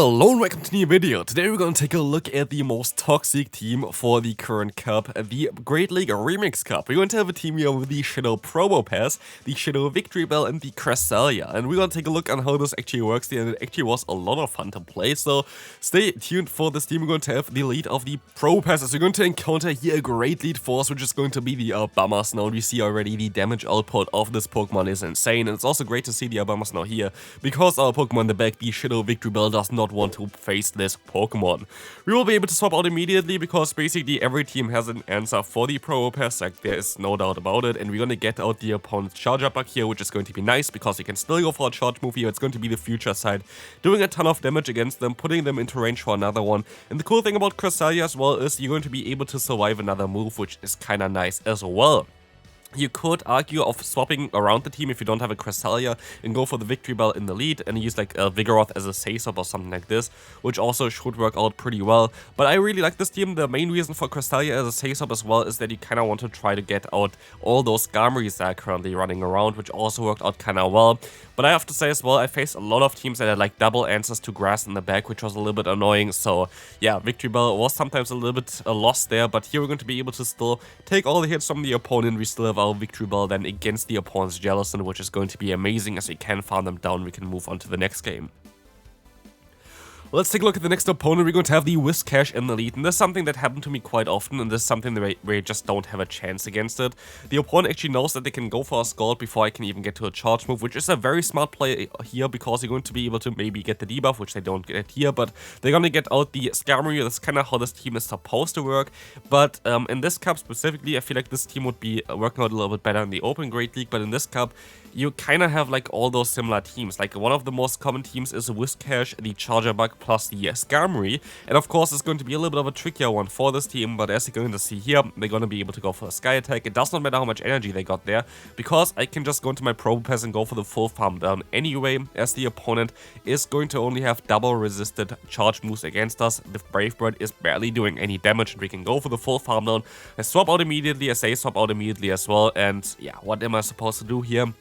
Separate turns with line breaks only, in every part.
Hello and welcome to a new video. Today we're going to take a look at the most toxic team for the current cup, the Great League Remix Cup. We're going to have a team here with the Shadow Probopass, the Shadow Victory Bell and the Cresselia. And we're going to take a look on how this actually works and it actually was a lot of fun to play. So stay tuned for this team. We're going to have the lead of the Probopass. We're going to encounter here a great lead force, which is going to be the Abamas. Now we see already the damage output of this Pokemon is insane. And it's also great to see the Abamas now here, because our Pokemon in the back, the Shadow Victory Bell, does not want to face this Pokemon. We will be able to swap out immediately because basically every team has an answer for the Probopass, like there is no doubt about it, and we're gonna get out the opponent's Charger Bug here, which is going to be nice because you can still go for a charge move here. It's going to be the future side, doing a ton of damage against them, putting them into range for another one. And the cool thing about Cresselia as well is you're going to be able to survive another move, which is kinda nice as well. You could argue of swapping around the team if you don't have a Cresselia and go for the Victory Bell in the lead and use like a Vigoroth as a Sasop or something like this, which also should work out pretty well. But I really like this team. The main reason for Cresselia as a Sasop as well is that you kind of want to try to get out all those Skarmories that are currently running around, which also worked out kind of well. But I have to say as well, I faced a lot of teams that had like double answers to grass in the back, which was a little bit annoying. So yeah, Victory Bell was sometimes a little bit lost there, but here we're going to be able to still take all the hits from the opponent. We still have our Victory Bell then against the opponent's Jellicent, which is going to be amazing. As we can farm them down, we can move on to the next game. Let's take a look at the next opponent. We're going to have the Whiscash in the lead, and this is something that happened to me quite often, and this is something that where you just don't have a chance against it. The opponent actually knows that they can go for a Scald before I can even get to a charge move, which is a very smart play here because you're going to be able to maybe get the debuff, which they don't get here, but they're going to get out the Skarmory. That's kind of how this team is supposed to work. But in this cup specifically, I feel like this team would be working out a little bit better in the Open Great League, but in this cup, you kind of have like all those similar teams. Like one of the most common teams is Whiscash, the Charger Bug plus the Skarmory, and of course it's going to be a little bit of a trickier one for this team, but as you're going to see here, they're going to be able to go for a Sky Attack. It does not matter how much energy they got there, because I can just go into my Probopass and go for the full farm down anyway, as the opponent is going to only have double resisted charge moves against us. The Brave Bird is barely doing any damage, and we can go for the full farm down. I swap out immediately, I say swap out immediately as well, and yeah, what am I supposed to do here?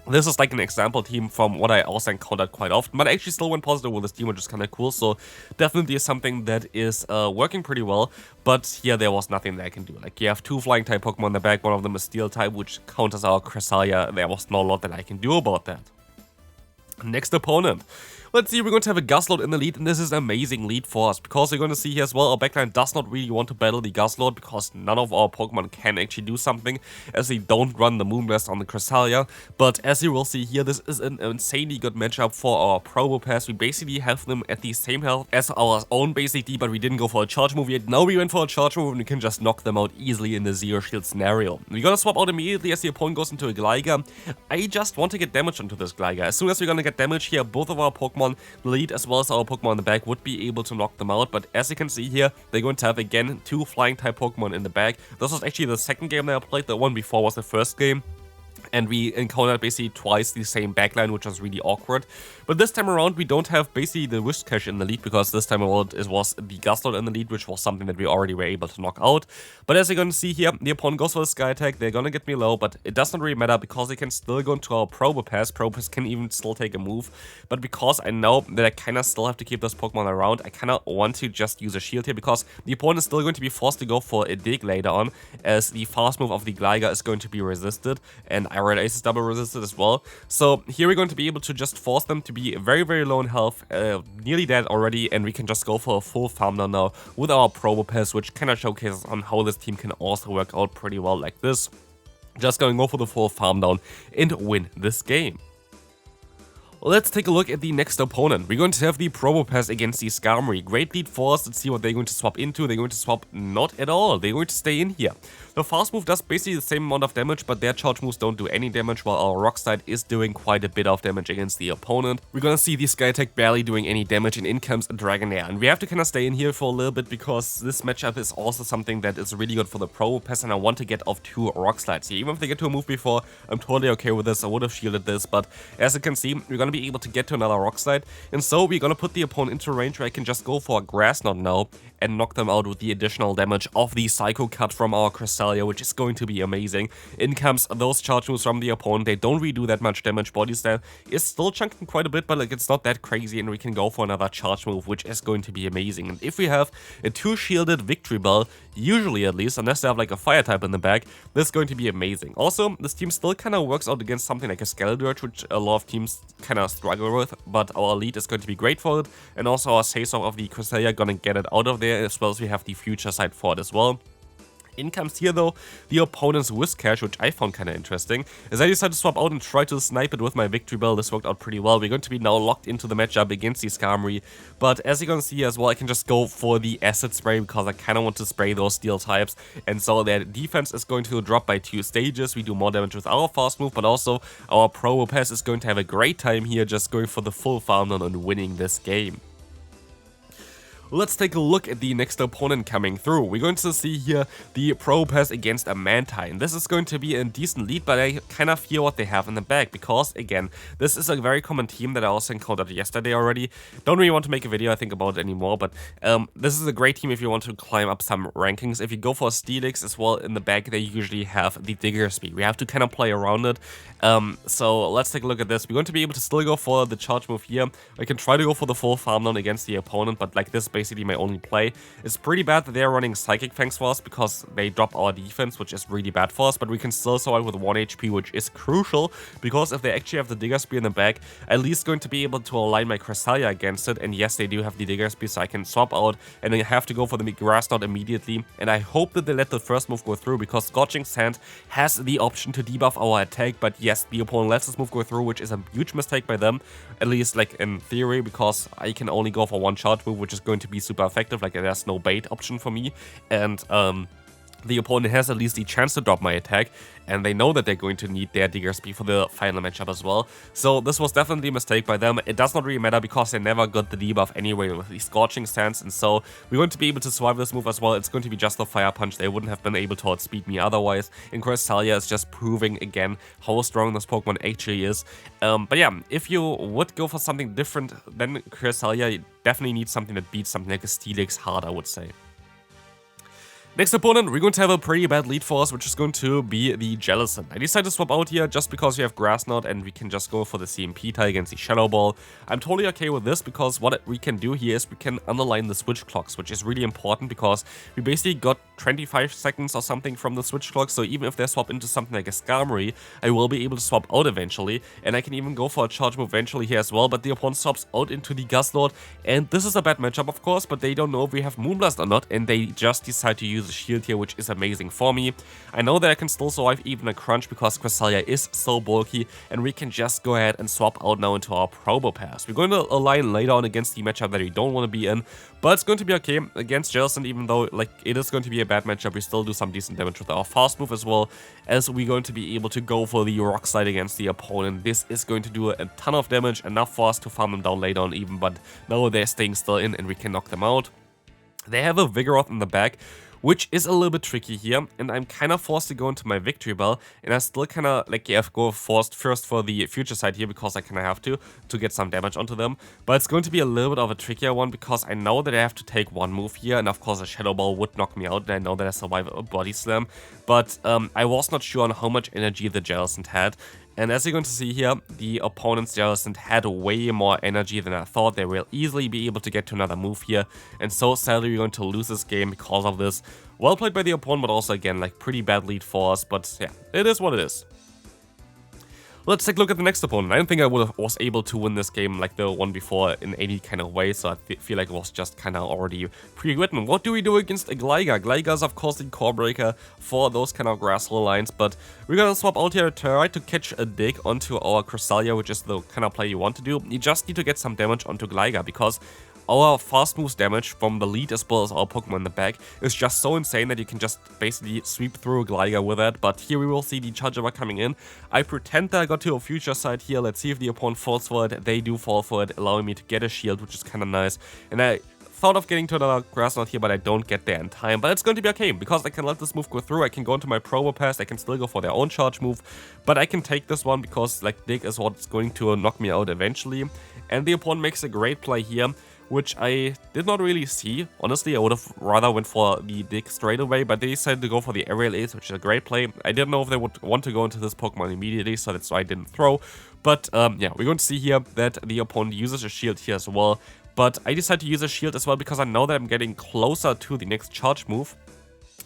This is like an example team from what I also encountered quite often, but I actually still went positive with this team, which is kind of cool, so definitely something that is working pretty well. But here there was nothing that I can do. Like, you have two flying type Pokemon in the back, one of them is steel type, which counters our Cresselia. There was not a lot that I can do about that. Next opponent. Let's see, we're going to have a Guzzlord in the lead, and this is an amazing lead for us, because you're going to see here as well, our backline does not really want to battle the Guzzlord, because none of our Pokemon can actually do something, as they don't run the Moonblast on the Cresselia. But as you will see here, this is an insanely good matchup for our Probopass. We basically have them at the same health as our own basically, but we didn't go for a charge move yet. Now we went for a charge move, and we can just knock them out easily in the zero shield scenario. We're going to swap out immediately as the opponent goes into a Gligar. I just want to get damage onto this Gligar. As soon as we're going to get damage here, both of our Pokemon, the lead as well as our Pokemon in the back, would be able to knock them out. But as you can see here, they're going to have again two flying type Pokemon in the back. This was actually the second game that I played. The one before was the first game, and we encountered basically twice the same backline, which was really awkward. But this time around, we don't have basically the Whiscash in the lead, because this time around it was the Guzzlord in the lead, which was something that we already were able to knock out. But as you're going to see here, the opponent goes for the Sky Attack. They're going to get me low, but it does not really matter, because they can still go into our Probopass. Probopass can even still take a move. But because I know that I kind of still have to keep this Pokemon around, I kind of want to just use a shield here, because the opponent is still going to be forced to go for a Dig later on, as the fast move of the Gligar is going to be resisted, and Iron Ace is double resisted as well. So here we're going to be able to just force them to be very, very low in health, nearly dead already, and we can just go for a full farm down now with our Probopass, which kind of showcases on how this team can also work out pretty well like this. Just going to go for the full farm down and win this game. Let's take a look at the next opponent. We're going to have the Probopass against the Skarmory. Great lead for us. Let's see what they're going to swap into. They're going to swap not at all. They're going to stay in here. The fast move does basically the same amount of damage, but their charge moves don't do any damage, while our Rock Slide is doing quite a bit of damage against the opponent. We're gonna see the Sky Attack barely doing any damage, and in comes a Dragonair. And we have to kind of stay in here for a little bit, because this matchup is also something that is really good for the Probopass, and I want to get off two Rock Slides here. Even if they get to a move before, I'm totally okay with this. I would have shielded this, but as you can see, we're gonna to be able to get to another rock slide, and so we're gonna put the opponent into range where I can just go for a grass knot now and knock them out with the additional damage of the Psycho Cut from our Cresselia, which is going to be amazing. In comes those charge moves from the opponent. They don't redo that much damage. Body Slam is still chunking quite a bit, but like it's not that crazy, and we can go for another charge move, which is going to be amazing. And if we have a 2-shielded Victory Bell, usually at least, unless they have like a fire type in the back, this is going to be amazing. Also, this team still kind of works out against something like a Skeledirge, which a lot of teams kind of struggle with, but our lead is going to be great for it, and also our Say-So of the Cresselia gonna get it out of there, as well as we have the future side for it as well. In comes here though the opponent's Whiscash, which I found kind of interesting, as I decided to swap out and try to snipe it with my Victory Bell. This worked out pretty well. We're going to be now locked into the matchup against the Skarmory, but as you're going to see as well, I can just go for the Acid Spray because I kind of want to spray those steel types, and so their defense is going to drop by 2 stages. We do more damage with our fast move, but also our Probopass is going to have a great time here just going for the full farm down and winning this game. Let's take a look at the next opponent coming through. We're going to see here the Probopass against a Mantine. This is going to be a decent lead, but I kind of fear what they have in the back because, again, this is a very common team that I also encountered yesterday already. Don't really want to make a video, I think, about it anymore, but this is a great team if you want to climb up some rankings. If you go for Steelix as well, in the back, they usually have the Digger Speed. We have to kind of play around it. So let's take a look at this. We're going to be able to still go for the charge move here. I can try to go for the full farm down against the opponent, but like this basically my only play. It's pretty bad that they're running Psychic Fangs for us because they drop our defense, which is really bad for us, but we can still survive with 1 HP, which is crucial because if they actually have the Digger Spear in the back, at least going to be able to align my Cresselia against it, and yes, they do have the Digger Spear, so I can swap out and then have to go for the Grass Knot immediately, and I hope that they let the first move go through because Scorching Sand has the option to debuff our attack, but yes, the opponent lets this move go through, which is a huge mistake by them, at least like in theory, because I can only go for 1 charge move, which is going to be super effective. Like there's no bait option for me, and the opponent has at least the chance to drop my attack, and they know that they're going to need their Digger Speed for the final matchup as well. So this was definitely a mistake by them. It does not really matter because they never got the debuff anyway with the Scorching Sands, and so we're going to be able to survive this move as well. It's going to be just a Fire Punch. They wouldn't have been able to outspeed me otherwise, and Cresselia is just proving again how strong this Pokemon actually is. But yeah, if you would go for something different than Cresselia, you definitely need something that beats something like a Steelix hard, I would say. Next opponent, we're going to have a pretty bad lead for us, which is going to be the Jellicent. I decided to swap out here just because we have Grass Knot and we can just go for the CMP tie against the Shadow Ball. I'm totally okay with this because what we can do here is we can underline the switch clocks, which is really important because we basically got 25 seconds or something from the switch clock, so even if they swap into something like a Skarmory, I will be able to swap out eventually, and I can even go for a charge move eventually here as well, but the opponent swaps out into the Gust Lord, and this is a bad matchup of course, but they don't know if we have Moonblast or not, and they just decide to use a shield here, which is amazing for me. I know that I can still survive even a crunch because Cresselia is so bulky, and we can just go ahead and swap out now into our Probopass. We're going to align later on against the matchup that we don't want to be in, but it's going to be okay against Jellicent, even though like it is going to be a bad matchup. We still do some decent damage with our fast move as well, as we're going to be able to go for the Rock Slide against the opponent. This is going to do a ton of damage, enough for us to farm them down later on even, but now they're staying still in and we can knock them out. They have a Vigoroth in the back, which is a little bit tricky here, and I'm kind of forced to go into my Victory Bell, and I still kind of, like, yeah, go forced first for the future side here, because I kind of have to get some damage onto them, but it's going to be a little bit of a trickier one, because I know that I have to take one move here, and of course a Shadow Ball would knock me out, and I know that I survive a Body Slam, but I was not sure on how much energy the Jellicent had. And as you're going to see here, the opponent's Jellicent had way more energy than I thought. They will easily be able to get to another move here, and so sadly we're going to lose this game because of this. Well played by the opponent, but also again, like, pretty bad lead for us, but yeah, it is what it is. Let's take a look at the next opponent. I don't think I was able to win this game like the one before in any kind of way, so I feel like it was just kind of already pre-written. What do we do against a Gligar? Gligar is of course the core breaker for those kind of grass lines, but we're gonna swap out here to try to catch a dig onto our Cresselia, which is the kind of play you want to do. You just need to get some damage onto Gligar, because our fast moves damage from the lead as well as our Pokemon in the back is just so insane that you can just basically sweep through a Gligar with it. But here we will see the Charger coming in. I pretend that I got to a future side here. Let's see if the opponent falls for it. They do fall for it, allowing me to get a shield, which is kind of nice. And I thought of getting to another Grass Knot here, but I don't get there in time. But it's going to be okay, because I can let this move go through. I can go into my Probopass, I can still go for their own charge move, but I can take this one because like Dig is what's going to knock me out eventually. And the opponent makes a great play here, which I did not really see. Honestly, I would have rather went for the Dig straight away, but they decided to go for the Aerial Ace, which is a great play. I didn't know if they would want to go into this Pokemon immediately, so that's why I didn't throw. But yeah, we're going to see here that the opponent uses a shield here as well. But I decided to use a shield as well because I know that I'm getting closer to the next charge move.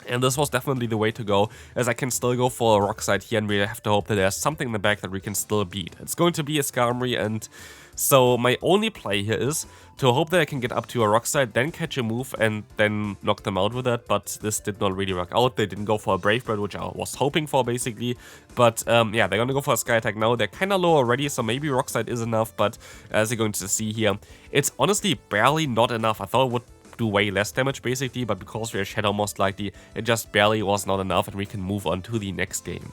And this was definitely the way to go, as I can still go for a Rock Slide here, and we have to hope that there's something in the back that we can still beat. It's going to be a Skarmory, and so my only play here is to hope that I can get up to a Rock Slide, then catch a move, and then knock them out with that. But this did not really work out. They didn't go for a Brave Bird, which I was hoping for, basically. But yeah, they're going to go for a Sky Attack now. They're kind of low already, so maybe Rock Slide is enough. But as you're going to see here, it's honestly barely not enough. I thought it would do way less damage basically, but because we are Shadow most likely, it just barely was not enough, and we can move on to the next game.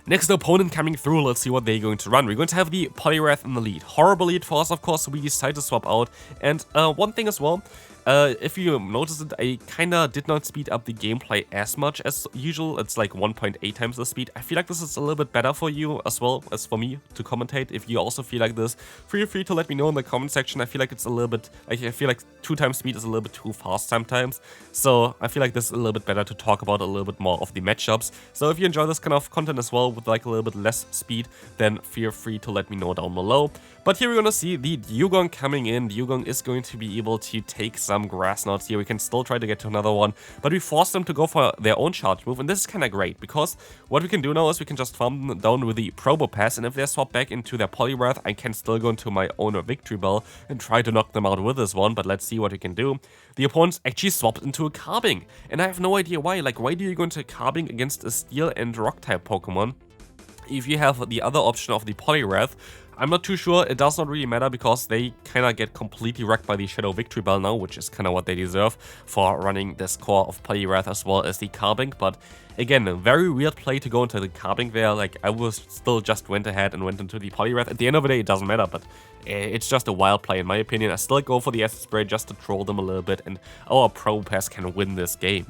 Next opponent coming through, let's see what they're going to run. We're going to have the Poliwrath in the lead. Horrible lead for us, of course, so we decide to swap out. And one thing as well, if you notice it, I kinda did not speed up the gameplay as much as usual. It's like 1.8 times the speed. I feel like this is a little bit better for you as well as for me to commentate. If you also feel like this, feel free to let me know in the comment section. I feel like it's a little bit, I feel like 2 times speed is a little bit too fast sometimes. So I feel like this is a little bit better to talk about a little bit more of the matchups. So if you enjoy this kind of content as well with like a little bit less speed, then feel free to let me know down below. But here we're gonna see the Dewgong coming in. Dewgong is going to be able to take some Grass Knots here. We can still try to get to another one, but we forced them to go for their own charge move, and this is kind of great, because what we can do now is we can just farm them down with the Probopass, and if they swap back into their Poliwrath, I can still go into my own Victory Bell and try to knock them out with this one, but let's see what we can do. The opponents actually swapped into a Carbink, and I have no idea why. Like, why do you go into a Carbink against a Steel and Rock type Pokemon if you have the other option of the Poliwrath? I'm not too sure. It does not really matter because they kind of get completely wrecked by the Shadow Victory Bell now, which is kind of what they deserve for running this core of Poliwrath as well as the Carbink. But again, a very weird play to go into the Carbink there. Like, I was still just went ahead and went into the Poliwrath. At the end of the day, it doesn't matter, but it's just a wild play in my opinion. I still go for the Acid Spray just to troll them a little bit, and our Probopass can win this game.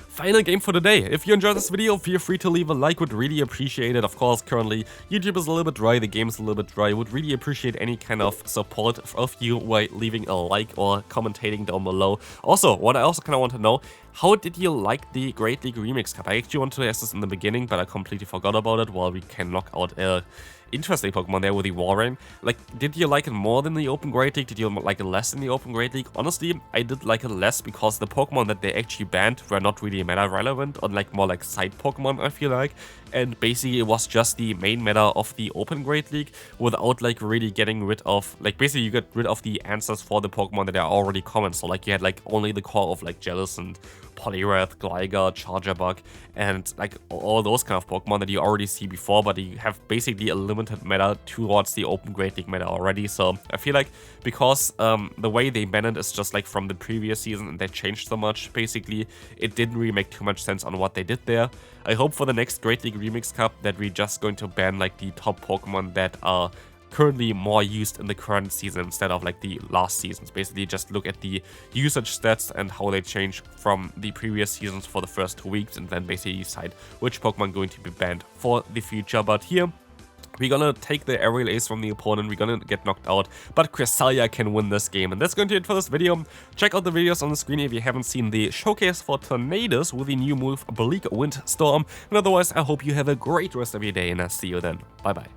Final game for today. If you enjoyed this video, feel free to leave a like, would really appreciate it. Of course, currently YouTube is a little bit dry, the game's a little bit dry. Would really appreciate any kind of support of you by leaving a like or commentating down below. Also, what I also kind of want to know, how did you like the Great League Remix Cup? I actually wanted to ask this in the beginning, but I completely forgot about it while we can knock out a interesting Pokemon there with the Walrein. Like, did you like it more than the Open Great League? Did you like it less than the Open Great League? Honestly, I did like it less because the Pokemon that they actually banned were not really meta relevant, or like more like side Pokemon, I feel like. And basically it was just the main meta of the Open Great League without like really getting rid of, like basically you get rid of the answers for the Pokemon that are already common. So like you had like only the core of like Jellicent, Poliwrath, Gligar, Charjabug, and like all those kind of Pokemon that you already see before, but you have basically a limited meta towards the Open Great League meta already. So I feel like because the way they banned it is just like from the previous season and they changed so much, basically it didn't really make too much sense on what they did there. I hope for the next Great League Remix Cup that we're just going to ban like the top Pokemon that are currently more used in the current season instead of like the last seasons. Basically just look at the usage stats and how they change from the previous seasons for the first 2 weeks, and then basically decide which Pokemon going to be banned for the future. But here we're gonna take the Aerial Ace from the opponent, we're gonna get knocked out, but Cresselia can win this game. And that's going to be it for this video. Check out the videos on the screen if you haven't seen the showcase for Tornadus with the new move Bleak Windstorm. And otherwise, I hope you have a great rest of your day, and I'll see you then. Bye bye.